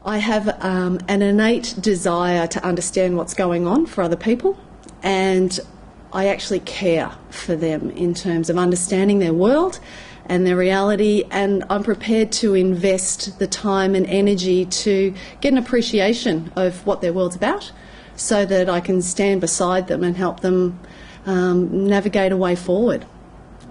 I have an innate desire to understand what's going on for other people, and I actually care for them in terms of understanding their world and their reality, and I'm prepared to invest the time and energy to get an appreciation of what their world's about so that I can stand beside them and help them navigate a way forward.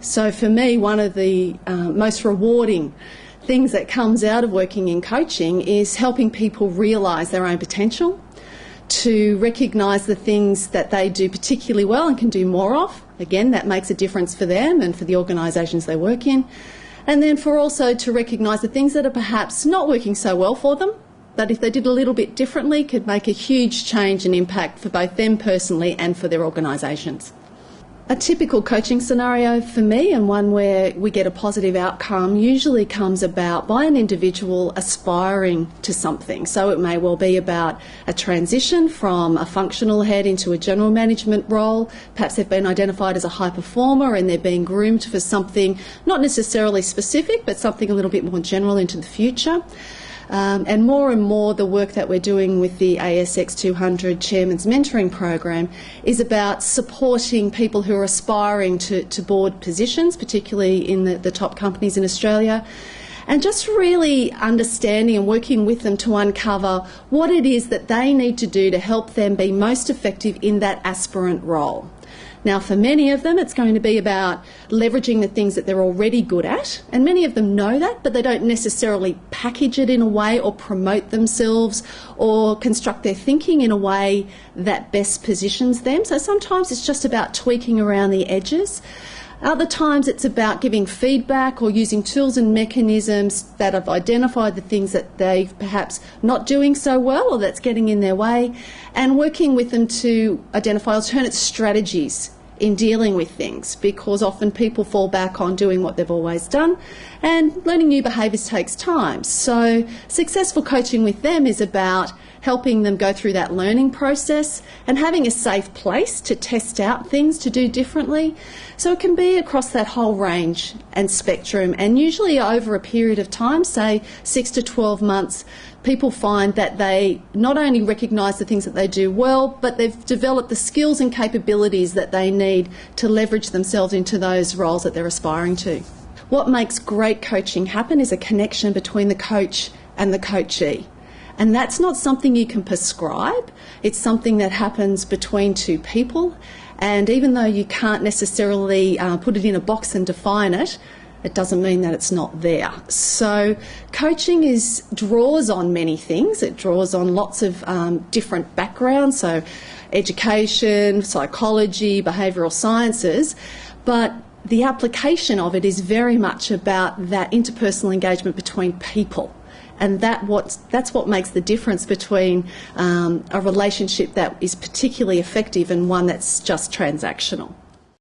So for me, one of the most rewarding things that comes out of working in coaching is helping people realise their own potential, to recognise the things that they do particularly well and can do more of. Again, that makes a difference for them and for the organisations they work in. And then for also to recognise the things that are perhaps not working so well for them, but if they did a little bit differently, could make a huge change and impact for both them personally and for their organisations. A typical coaching scenario for me, and one where we get a positive outcome, usually comes about by an individual aspiring to something. So it may well be about a transition from a functional head into a general management role. Perhaps they've been identified as a high performer and they're being groomed for something not necessarily specific, but something a little bit more general into the future. And more the work that we're doing with the ASX 200 Chairman's Mentoring Program is about supporting people who are aspiring to board positions, particularly in the top companies in Australia, and just really understanding and working with them to uncover what it is that they need to do to help them be most effective in that aspirant role. Now, for many of them, it's going to be about leveraging the things that they're already good at, and many of them know that, but they don't necessarily package it in a way or promote themselves or construct their thinking in a way that best positions them. So sometimes it's just about tweaking around the edges. Other times it's about giving feedback or using tools and mechanisms that have identified the things that they're perhaps not doing so well or that's getting in their way, and working with them to identify alternate strategies in dealing with things, because often people fall back on doing what they've always done, and learning new behaviours takes time. So successful coaching with them is about helping them go through that learning process and having a safe place to test out things to do differently. So it can be across that whole range and spectrum, and usually over a period of time, say 6 to 12 months, people find that they not only recognise the things that they do well, but they've developed the skills and capabilities that they need to leverage themselves into those roles that they're aspiring to. What makes great coaching happen is a connection between the coach and the coachee. And that's not something you can prescribe. It's something that happens between two people. And even though you can't necessarily put it in a box and define it, it doesn't mean that it's not there. So coaching draws on many things. It draws on lots of different backgrounds, so education, psychology, behavioural sciences, but the application of it is very much about that interpersonal engagement between people. And that's what makes the difference between a relationship that is particularly effective and one that's just transactional.